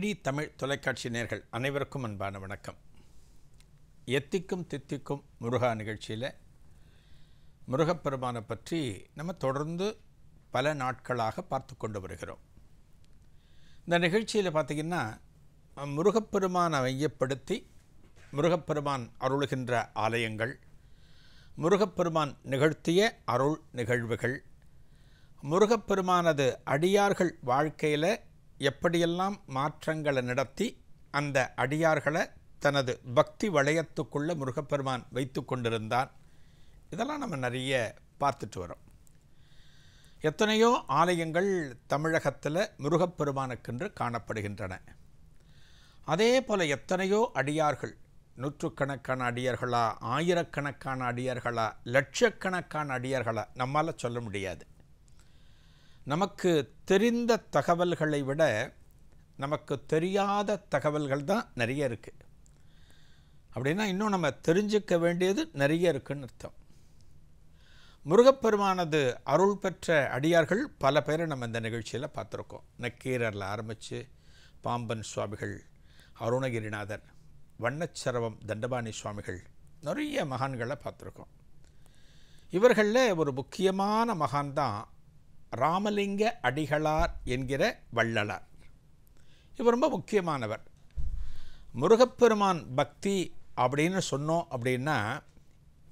DD Tamil தொலைக்காட்சி நேயர்கள் அனைவருக்கும் அன்பான வணக்கம். எத்திக்கும் தித்திக்கும் முருகா நிகழ்ச்சியில் முருகப்பெருமானை பற்றி நம்ம தொடர்ந்து பல நாட்களாக பார்த்து கொண்டு வருகிறோம். இந்த நிகழ்ச்சியில் பார்த்திங்கன்னா முருகப்பெருமானை மையப்படுத்தி முருகப்பெருமான் அருளுகின்ற ஆலயங்கள், முருகப்பெருமான் நிகழ்த்திய அருள் நிகழ்வுகள், முருகப்பெருமானது அடியார்கள் வாழ்க்கையில் எப்படியெல்லாம் மாற்றங்களை நடத்தி அந்த அடியார்களை தனது பக்தி வளையத்துக்குள்ளே முருகப்பெருமான் வைத்து கொண்டிருந்தான், இதெல்லாம் நம்ம நிறைய பார்த்துட்டு வரோம். எத்தனையோ ஆலயங்கள் தமிழகத்தில் முருகப்பெருமானுக்கென்று காணப்படுகின்றன. அதே போல் எத்தனையோ அடியார்கள், நூற்றுக்கணக்கான அடியார்களா, ஆயிரக்கணக்கான அடியார்களா, லட்சக்கணக்கான அடியார்களா நம்மால் சொல்ல முடியாது. நமக்கு தெரிந்த தகவல்களை விட நமக்கு தெரியாத தகவல்கள் தான் நிறைய இருக்குது. அப்படின்னா இன்னும் நம்ம தெரிஞ்சிக்க வேண்டியது நிறைய இருக்குன்னு அர்த்தம். முருகப்பெருமானது அருள் பெற்ற அடியார்கள் பல பேரை நம்ம இந்த நிகழ்ச்சியில் பார்த்துருக்கோம். நக்கீரரில் ஆரம்பித்து பாம்பன் சுவாமிகள், அருணகிரிநாதர், வண்ணச்சரவம் தண்டபாணி சுவாமிகள், நிறைய மகான்களை பார்த்துருக்கோம். இவர்களில் ஒரு முக்கியமான மகான் தான் ராமலிங்க அடிகளார் என்கிற வள்ளலார். இவர் ரொம்ப முக்கியமானவர். முருகப்பெருமான் பக்தி அப்படின்னு சொன்னோம் அப்படின்னா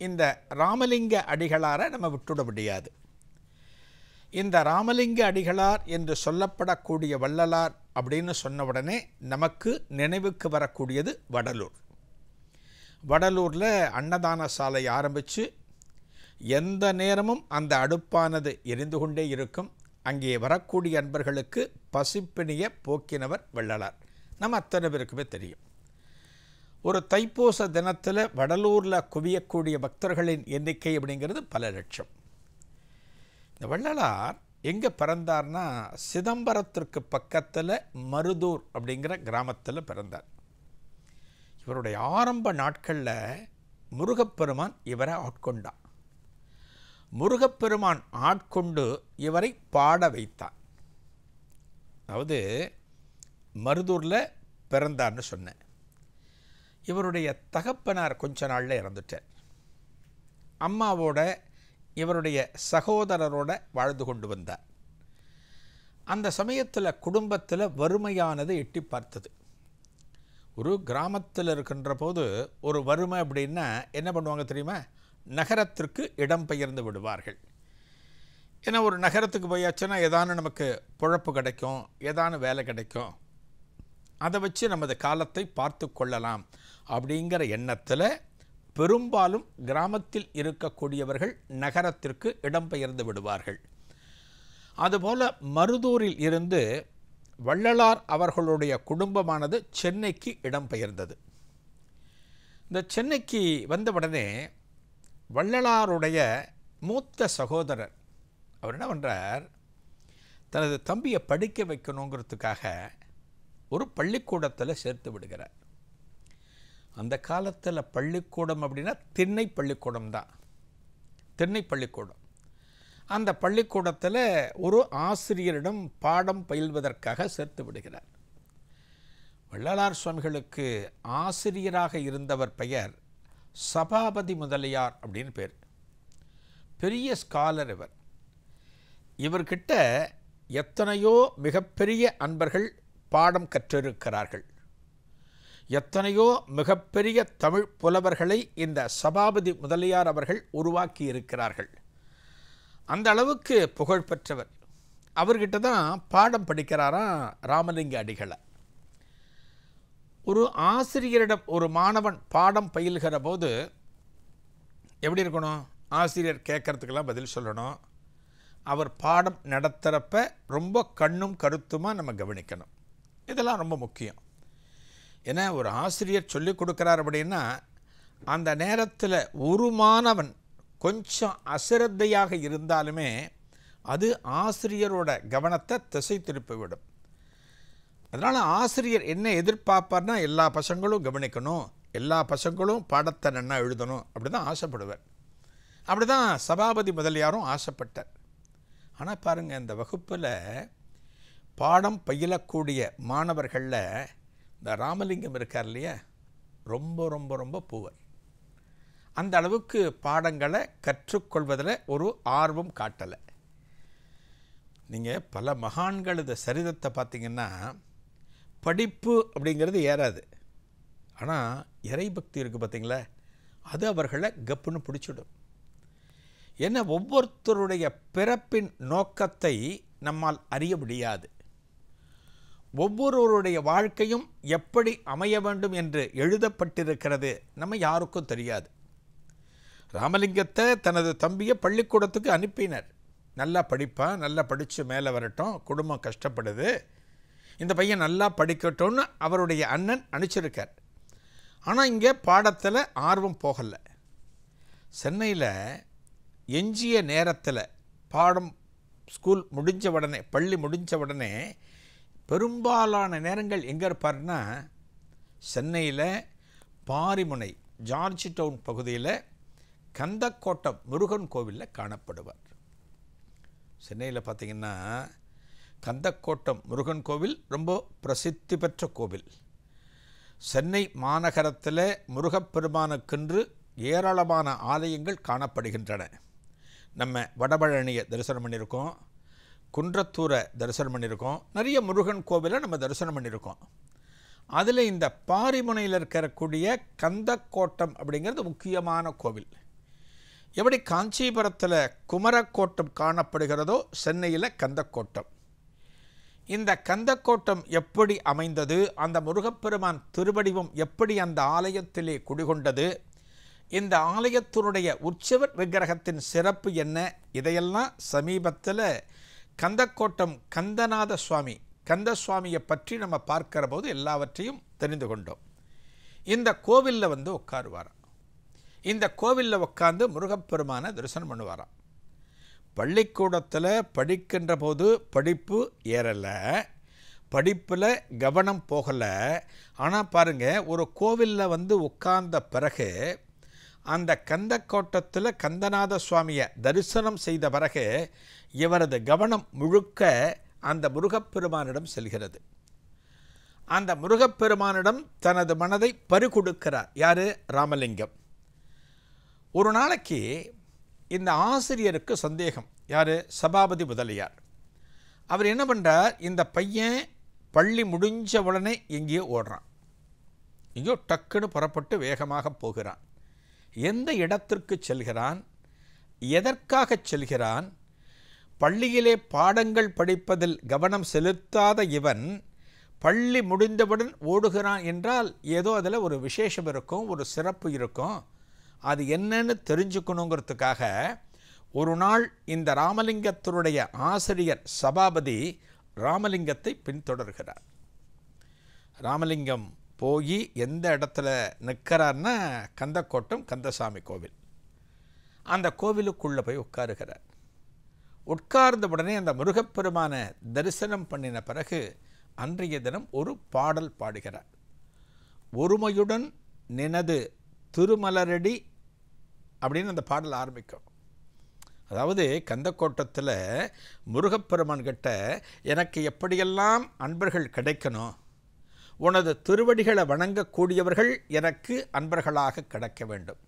இந்த ராமலிங்க அடிகளாரை நம்ம விட்டுவிட முடியாது. இந்த ராமலிங்க அடிகளார் என்று சொல்லப்படக்கூடிய வள்ளலார் அப்படின்னு சொன்ன உடனே நமக்கு நினைவுக்கு வரக்கூடியது வடலூர். வடலூரில் அன்னதான சாலை ஆரம்பித்து எந்த நேரமும் அந்த அடுப்பானது எரிந்து கொண்டே இருக்கும். அங்கே வரக்கூடிய அன்பர்களுக்கு பசிப்பினிய போக்கினவர் வள்ளலார். நம்ம அத்தனை பேருக்குமே தெரியும். ஒரு தைப்பூச தினத்தில் வடலூரில் குவியக்கூடிய பக்தர்களின் எண்ணிக்கை அப்படிங்கிறது பல லட்சம். இந்த வள்ளலார் எங்கே பிறந்தார்னா சிதம்பரத்திற்கு பக்கத்தில் மருதூர் அப்படிங்கிற கிராமத்தில் பிறந்தார். இவருடைய ஆரம்ப நாட்களில் முருகப்பெருமான் இவரை ஆட்கொண்டார். முருகப்பெருமான் ஆட்கொண்டு இவரை பாட வைத்தார். அதாவது மருதூரில் பிறந்தார்னு சொன்னேன். இவருடைய தகப்பனார் கொஞ்ச நாளில் இறந்துட்டார். அம்மாவோட இவருடைய சகோதரரோட வாழ்ந்து கொண்டு வந்தார். அந்த சமயத்தில் குடும்பத்தில் வறுமையானது எட்டி பார்த்தது. ஒரு கிராமத்தில் இருக்கின்ற போது ஒரு வறுமை அப்படின்னா என்ன பண்ணுவாங்க தெரியுமா? நகரத்திற்கு இடம் பெயர்ந்து விடுவார்கள். ஏன்னா ஒரு நகரத்துக்கு போயாச்சுன்னா ஏதானு நமக்கு பொழப்பு கிடைக்கும், ஏதானு வேலை கிடைக்கும், அதை வச்சு நமது காலத்தை பார்த்து கொள்ளலாம் அப்படிங்கிற எண்ணத்தில் பெரும்பாலும் கிராமத்தில் இருக்கக்கூடியவர்கள் நகரத்திற்கு இடம்பெயர்ந்து விடுவார்கள். அதுபோல் மருதூரில் இருந்து வள்ளலார் அவர்களுடைய குடும்பமானது சென்னைக்கு இடம்பெயர்ந்தது. இந்த சென்னைக்கு வந்தவுடனே வள்ளலாருடைய மூத்த சகோதரர் அவர் என்ன பண்ணுறார், தனது தம்பியை படிக்க வைக்கணுங்கிறதுக்காக ஒரு பள்ளிக்கூடத்தில் சேர்த்து விடுகிறார். அந்த காலத்தில் பள்ளிக்கூடம் அப்படின்னா திண்ணை பள்ளிக்கூடம் தான், திண்ணை பள்ளிக்கூடம். அந்த பள்ளிக்கூடத்தில் ஒரு ஆசிரியரிடம் பாடம் பயில்வதற்காக சேர்த்து விடுகிறார். வள்ளலார் சுவாமிகளுக்கு ஆசிரியராக இருந்தவர் பெயர் சபாபதி முதலியார் அப்படின்னு பேர். பெரிய ஸ்காலர் இவர். இவர்கிட்ட எத்தனையோ மிகப்பெரிய அன்பர்கள் பாடம் கற்றிருக்கிறார்கள். எத்தனையோ மிகப்பெரிய தமிழ் புலவர்களை இந்த சபாபதி முதலியார் அவர்கள் உருவாக்கி இருக்கிறார்கள். அந்த அளவுக்கு புகழ் பெற்றவர். அவர்கிட்ட தான் பாடம் படிக்கிறாராம் ராமலிங்க அடிகளை. ஒரு ஆசிரியரிடம் ஒரு மாணவன் பாடம் பயில்கிற போது எப்படி இருக்கணும்? ஆசிரியர் கேட்கறதுக்கெல்லாம் பதில் சொல்லணும். அவர் பாடம் நடத்துகிறப்ப ரொம்ப கண்ணும் கருத்துமாக நம்ம கவனிக்கணும். இதெல்லாம் ரொம்ப முக்கியம். ஏன்னா ஒரு ஆசிரியர் சொல்லிக் கொடுக்குறார் அப்படின்னா அந்த நேரத்தில் ஒரு மாணவன் கொஞ்சம் அசிரத்தையாக இருந்தாலுமே அது ஆசிரியரோட கவனத்தை திசை திருப்பிவிடும். அதனால் ஆசிரியர் என்ன எதிர்பார்ப்பார்னா எல்லா பசங்களும் கவனிக்கணும், எல்லா பசங்களும் பாடத்தை நன்னா எழுதணும், அப்படி தான் ஆசைப்படுவார். அப்படி தான் சபாபதி முதலியாரும் ஆசைப்பட்டார். ஆனால் பாருங்கள், இந்த வகுப்பில் பாடம் பயிலக்கூடிய மாணவர்களில் இந்த ராமலிங்கம் இருக்கார் இல்லையா, ரொம்ப ரொம்ப ரொம்ப புவர். அந்த அளவுக்கு பாடங்களை கற்றுக்கொள்வதில் ஒரு ஆர்வம் காட்டலை. நீங்கள் பல மகான்களது சரிதத்தை பார்த்தீங்கன்னா படிப்பு அப்படிங்கிறது ஏறாது, ஆனால் இறைபக்தி இருக்குது பார்த்தீங்களா, அது அவர்களை கப்புன்னு பிடிச்சிடும். ஏன்னா ஒவ்வொருத்தருடைய பிறப்பின் நோக்கத்தை நம்மால் அறிய முடியாது. ஒவ்வொருவருடைய வாழ்க்கையும் எப்படி அமைய வேண்டும் என்று எழுதப்பட்டிருக்கிறது நம்ம யாருக்கும் தெரியாது. ராமலிங்கத்தை தனது தம்பியை பள்ளிக்கூடத்துக்கு அனுப்பினர். நல்லா படிப்பான், நல்லா படித்து மேலே வரட்டும், குடும்பம் கஷ்டப்படுது, இந்த பையன் நல்லா படிக்கட்டும்னு அவருடைய அண்ணன் அனுப்பிச்சிருக்கார். ஆனால் இங்கே பாடத்தில் ஆர்வம் போகலை. சென்னையில் எஞ்சிய நேரத்தில் பாடம் ஸ்கூல் முடிஞ்ச உடனே, பள்ளி முடிஞ்ச உடனே பெரும்பாலான நேரங்கள் எங்கே இருப்பார்னா சென்னையில் பாரிமுனை ஜார்ஜ் டவுன் பகுதியில் கந்தக்கோட்டம் முருகன் கோவிலில் காணப்படுவார். சென்னையில் பார்த்திங்கன்னா கந்தக்கோட்டம் முருகன் கோவில் ரொம்ப பிரசித்தி பெற்ற கோவில். சென்னை மாநகரத்தில் முருகப்பெருமானுக்கென்று ஏராளமான ஆலயங்கள் காணப்படுகின்றன. நம்ம வடபழனியை தரிசனம் பண்ணியிருக்கோம், குன்றத்தூரை தரிசனம் பண்ணியிருக்கோம், நிறைய முருகன் கோவிலை நம்ம தரிசனம் பண்ணியிருக்கோம். அதில் இந்த பாரிமுனையில் இருக்கக்கூடிய கந்தக்கோட்டம் அப்படிங்கிறது முக்கியமான கோவில். எப்படி காஞ்சிபுரத்தில் குமரக்கோட்டம் காணப்படுகிறதோ சென்னையில் கந்தக்கோட்டம். இந்த கந்தக்கோட்டம் எப்படி அமைந்தது, அந்த முருகப்பெருமான் திருவடிவம் எப்படி அந்த ஆலயத்திலே குடிகொண்டது, இந்த ஆலயத்தினுடைய உற்சவர் விக்கிரகத்தின் சிறப்பு என்ன, இதையெல்லாம் சமீபத்தில் கந்தக்கோட்டம் கந்தநாத சுவாமி கந்தசுவாமியை பற்றி நம்ம பார்க்கிற போது எல்லாவற்றையும் தெரிந்து கொண்டோம். இந்த கோவிலில் உட்காருவாராம். இந்த கோவிலில் உட்கார்ந்து முருகப்பெருமானை தரிசனம் பண்ணுவாராம். பள்ளிக்கூடத்தில் படிக்கின்ற போது படிப்பு ஏறலை, படிப்பில் கவனம் போகலை. ஆனால் பாருங்கள், ஒரு கோவிலில் உட்கார்ந்த பிறகு அந்த கந்தக்கோட்டத்தில் கந்தநாத சுவாமியை தரிசனம் செய்த பிறகு இவரது கவனம் முழுக்க அந்த முருகப்பெருமானிடம் செல்கிறது. அந்த முருகப்பெருமானிடம் தனது மனதை பறிகொடுக்கிறார். யார்? ராமலிங்கம். ஒரு நாளைக்கு இந்த ஆசிரியருக்கு சந்தேகம். யார்? சபாபதி முதலியார். அவர் என்ன பண்ணுறார், இந்த பையன் பள்ளி முடிஞ்ச உடனே எங்கேயோ ஓடுறான், எங்கேயோ டக்குன்னு புறப்பட்டு வேகமாக போகிறான். எந்த இடத்திற்கு செல்கிறான், எதற்காக செல்கிறான்? பள்ளியிலே பாடங்கள் படிப்பதில் கவனம் செலுத்தாத இவன் பள்ளி முடிந்தவுடன் ஓடுகிறான் என்றால் ஏதோ அதில் ஒரு விசேஷம் இருக்கும், ஒரு சிறப்பு இருக்கும். அது என்னன்னு தெரிஞ்சுக்கணுங்கிறதுக்காக ஒரு நாள் இந்த ராமலிங்கத்தினுடைய ஆசிரியர் சபாபதி ராமலிங்கத்தை பின்தொடர்கிறார். ராமலிங்கம் போய் எந்த இடத்துல நிற்கிறார்னா கந்தக்கோட்டம் கந்தசாமி கோவில். அந்த கோவிலுக்குள்ளே போய் உட்காருகிறார். உட்கார்ந்த உடனே அந்த முருகப்பெருமான தரிசனம் பண்ணின பிறகு அன்றைய தினம் ஒரு பாடல் பாடுகிறார். ஒருமையுடன் நினது திருமலரடி அப்படின்னு அந்த பாடல் ஆரம்பிக்கும். அதாவது கந்தக்கோட்டத்தில் முருகப்பெருமான் கிட்ட எனக்கு எப்படியெல்லாம் அன்பர்கள் கிடைக்கணும், உனது திருவடிகளை வணங்கக்கூடியவர்கள் எனக்கு அன்பர்களாக கிடைக்க வேண்டும்,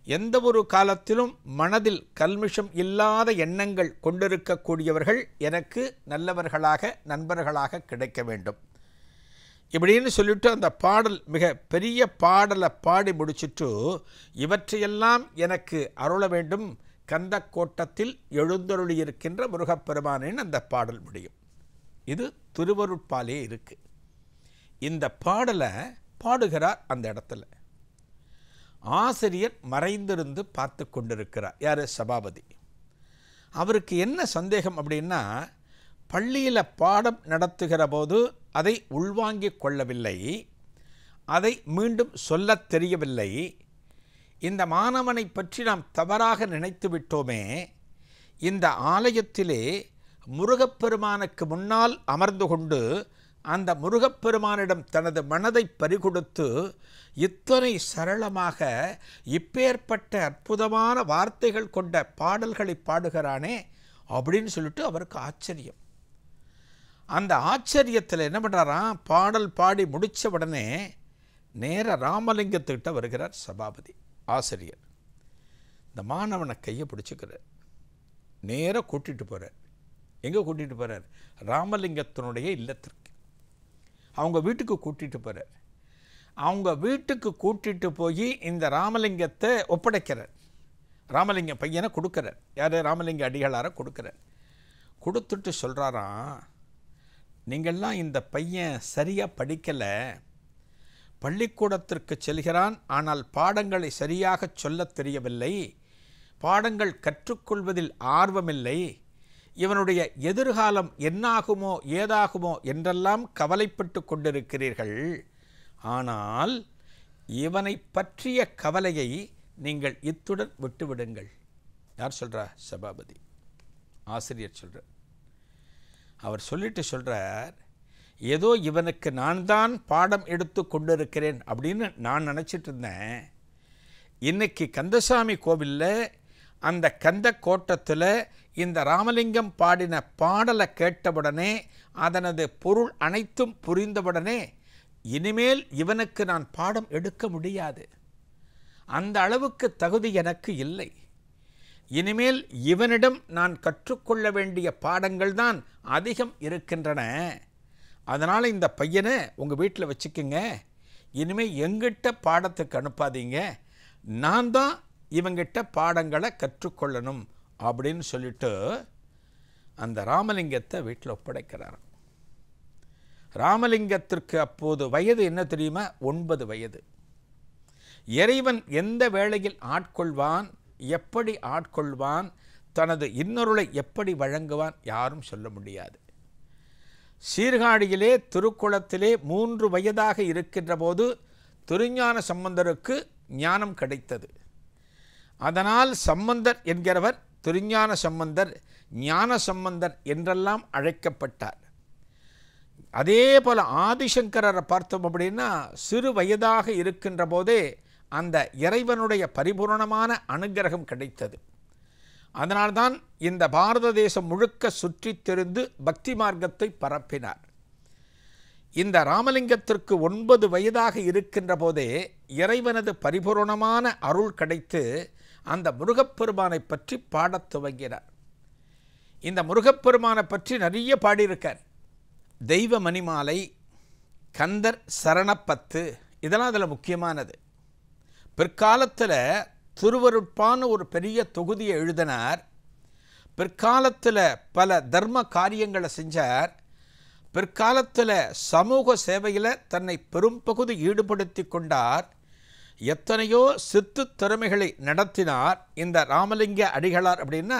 எந்த ஒரு காலத்திலும் மனதில் கல்மிஷம் இல்லாத எண்ணங்கள் கொண்டிருக்கக்கூடியவர்கள் எனக்கு நல்லவர்களாக நண்பர்களாக கிடைக்க வேண்டும் இப்படின்னு சொல்லிட்டு அந்த பாடல் மிக பெரிய பாடலை பாடி முடிச்சுட்டு இவற்றையெல்லாம் எனக்கு அருள வேண்டும் கந்தக்கோட்டத்தில் எழுந்தருளியிருக்கின்ற முருகப்பெருமானின் அந்த பாடல் முடியும். இது திருவருட்பாலே இருக்கு. இந்த பாடலை பாடுகிறார். அந்த இடத்துல ஆசிரியர் மறைந்திருந்து பார்த்து கொண்டிருக்கிறார். யார்? சபாபதி. அவருக்கு என்ன சந்தேகம் அப்படின்னா, பள்ளியில் பாடம் நடத்துகிற போது அதை உள்வாங்கிக் கொள்ளவில்லை, அதை மீண்டும் சொல்லத் தெரியவில்லை. இந்த மாணவனை பற்றி நாம் தவறாக நினைத்து விட்டோமே. இந்த ஆலயத்திலே முருகப்பெருமானுக்கு முன்னால் அமர்ந்து கொண்டு அந்த முருகப்பெருமானிடம் தனது மனதை பறிகொடுத்து இத்தனை சரளமாக இப்பேற்பட்ட அற்புதமான வார்த்தைகள் கொண்ட பாடல்களை பாடுகிறானே அப்படின்னு சொல்லிட்டு அவருக்கு ஆச்சரியம். அந்த ஆச்சரியத்தில் என்ன பண்ணுறாராம், பாடல் பாடி முடித்த உடனே நேர ராமலிங்கத்துக்கிட்ட வருகிறார் சபாபதி ஆசிரியர். இந்த மாணவனை கையை பிடிச்சிக்கிறார், நேராக கூட்டிகிட்டு போகிறார். எங்கே கூட்டிகிட்டு போகிறார்? ராமலிங்கத்தினுடைய இல்லத்திற்கு, அவங்க வீட்டுக்கு கூட்டிகிட்டு போகிறார். அவங்க வீட்டுக்கு கூட்டிகிட்டு போய் இந்த ராமலிங்கத்தை ஒப்படைக்கிறார். ராமலிங்க பையனை கொடுக்குறார். யார்? ராமலிங்க அடிகளாரை கொடுக்குறார். கொடுத்துட்டு சொல்கிறாராம், நீங்கள்லாம் இந்த பையன் சரியாக படிக்கலை, பள்ளிக்கூடத்திற்கு செல்கிறான், ஆனால் பாடங்களை சரியாக சொல்லத் தெரியவில்லை, பாடங்கள் கற்றுக்கொள்வதில் ஆர்வமில்லை, இவனுடைய எதிர்காலம் என்னாகுமோ ஏதாகுமோ என்றெல்லாம் கவலைப்பட்டு கொண்டிருக்கிறீர்கள். ஆனால் இவனை பற்றிய கவலையை நீங்கள் இத்துடன் விட்டுவிடுங்கள். யார் சொல்கிறா? சபாபதி ஆசிரியர் சொல்கிறார். அவர் சொல்லிட்டு சொல்கிறார், ஏதோ இவனுக்கு நான் தான் பாடம் எடுத்து கொண்டிருக்கிறேன் அப்படின்னு நான் நினச்சிட்டு இருந்தேன். இன்னைக்கு கந்தசாமி கோவிலில் அந்த கந்த கோட்டத்தில் இந்த ராமலிங்கம் பாடின பாடலை கேட்டவுடனே, அதனது பொருள் அனைத்தும் புரிந்தவுடனே, இனிமேல் இவனுக்கு நான் பாடம் எடுக்க முடியாது, அந்த அளவுக்கு தகுதி எனக்கு இல்லை, இனிமேல் இவனிடம் நான் கற்றுக்கொள்ள வேண்டிய பாடங்கள் தான் அதிகம் இருக்கின்றன, அதனால் இந்த பையனை உங்கள் வீட்டில் வச்சுக்குங்க, இனிமேல் எங்கிட்ட பாடத்துக்கு அனுப்பாதீங்க, நான் தான் இவங்கிட்ட பாடங்களை கற்றுக்கொள்ளணும் அப்படின்னு சொல்லிட்டு அந்த ராமலிங்கத்தை வீட்டில் ஒப்படைக்கிறார். ராமலிங்கத்திற்கு அப்போது வயது என்ன தெரியுமா? 9 வயது. இறைவன் எந்த வேளையில் ஆட்கொள்வான், எப்படி ஆட்கொள்வான், தனது இன்னொருளை எப்படி வழங்குவான், யாரும் சொல்ல முடியாது. சீர்காழியிலே திருக்குளத்திலே 3 வயதாக இருக்கின்ற போது திருஞான சம்பந்தருக்கு ஞானம் கிடைத்தது. அதனால் சம்பந்தர் என்கிறவர் திருஞான சம்பந்தர், ஞான சம்பந்தர் என்றெல்லாம் அழைக்கப்பட்டார். அதே போல் ஆதிசங்கரரை பார்த்தோம் அப்படின்னா சிறு வயதாக இருக்கின்ற போதே அந்த இறைவனுடைய பரிபூர்ணமான அனுக்கிரகம் கிடைத்தது. அதனால்தான் இந்த பாரத தேசம் முழுக்க சுற்றி தெரிந்து பக்தி மார்க்கத்தை பரப்பினார். இந்த ராமலிங்கத்திற்கு 9 வயதாக இருக்கின்ற போதே இறைவனது பரிபூர்ணமான அருள் கிடைத்து அந்த முருகப்பெருமானை பற்றி பாடத் துவங்கினார். இந்த முருகப்பெருமானை பற்றி நிறைய பாடியிருக்கார். தெய்வ மணிமாலை, கந்தர் சரணப்பத்து, இதெல்லாம் அதில் முக்கியமானது. பிற்காலத்தில் திருவருட்பான்னு ஒரு பெரிய தொகுதியை எழுதினார். பிற்காலத்தில் பல தர்ம காரியங்களை செஞ்சார். பிற்காலத்தில் சமூக சேவையில் தன்னை பெரும்பகுதி ஈடுபடுத்தி கொண்டார். எத்தனையோ சித்து திறமைகளை நடத்தினார் இந்த ராமலிங்க அடிகளார். அப்படின்னா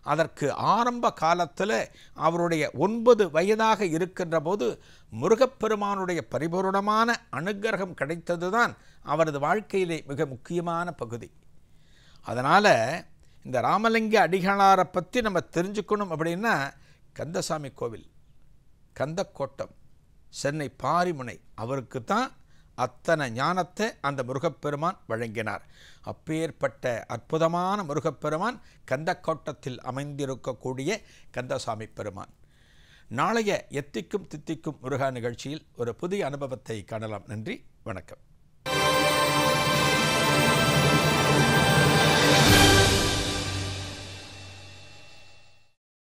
அதற்கு ஆரம்ப காலத்தில் அவருடைய 9 வயதாக இருக்கின்ற போது முருகப்பெருமானுடைய பரிபூர்ணமான அனுக்கிரகம் கிடைத்தது தான் அவரது வாழ்க்கையிலே மிக முக்கியமான பகுதி. அதனால் இந்த ராமலிங்க அடிகளாரை பற்றி நம்ம தெரிஞ்சுக்கணும் அப்படின்னா கந்தசாமி கோவில், கந்தக்கோட்டம், சென்னை பாரிமுனை, அவருக்கு தான் அத்தனை ஞானத்தை அந்த முருகப்பெருமான் வழங்கினார். அப்பேற்பட்ட அற்புதமான முருகப்பெருமான் கந்தக்கோட்டத்தில் அமைந்திருக்கக்கூடிய கந்தசாமி பெருமான். நாளைய எத்திக்கும் தித்திக்கும் முருகா நிகழ்ச்சியில் ஒரு புதிய அனுபவத்தை காணலாம். நன்றி, வணக்கம்.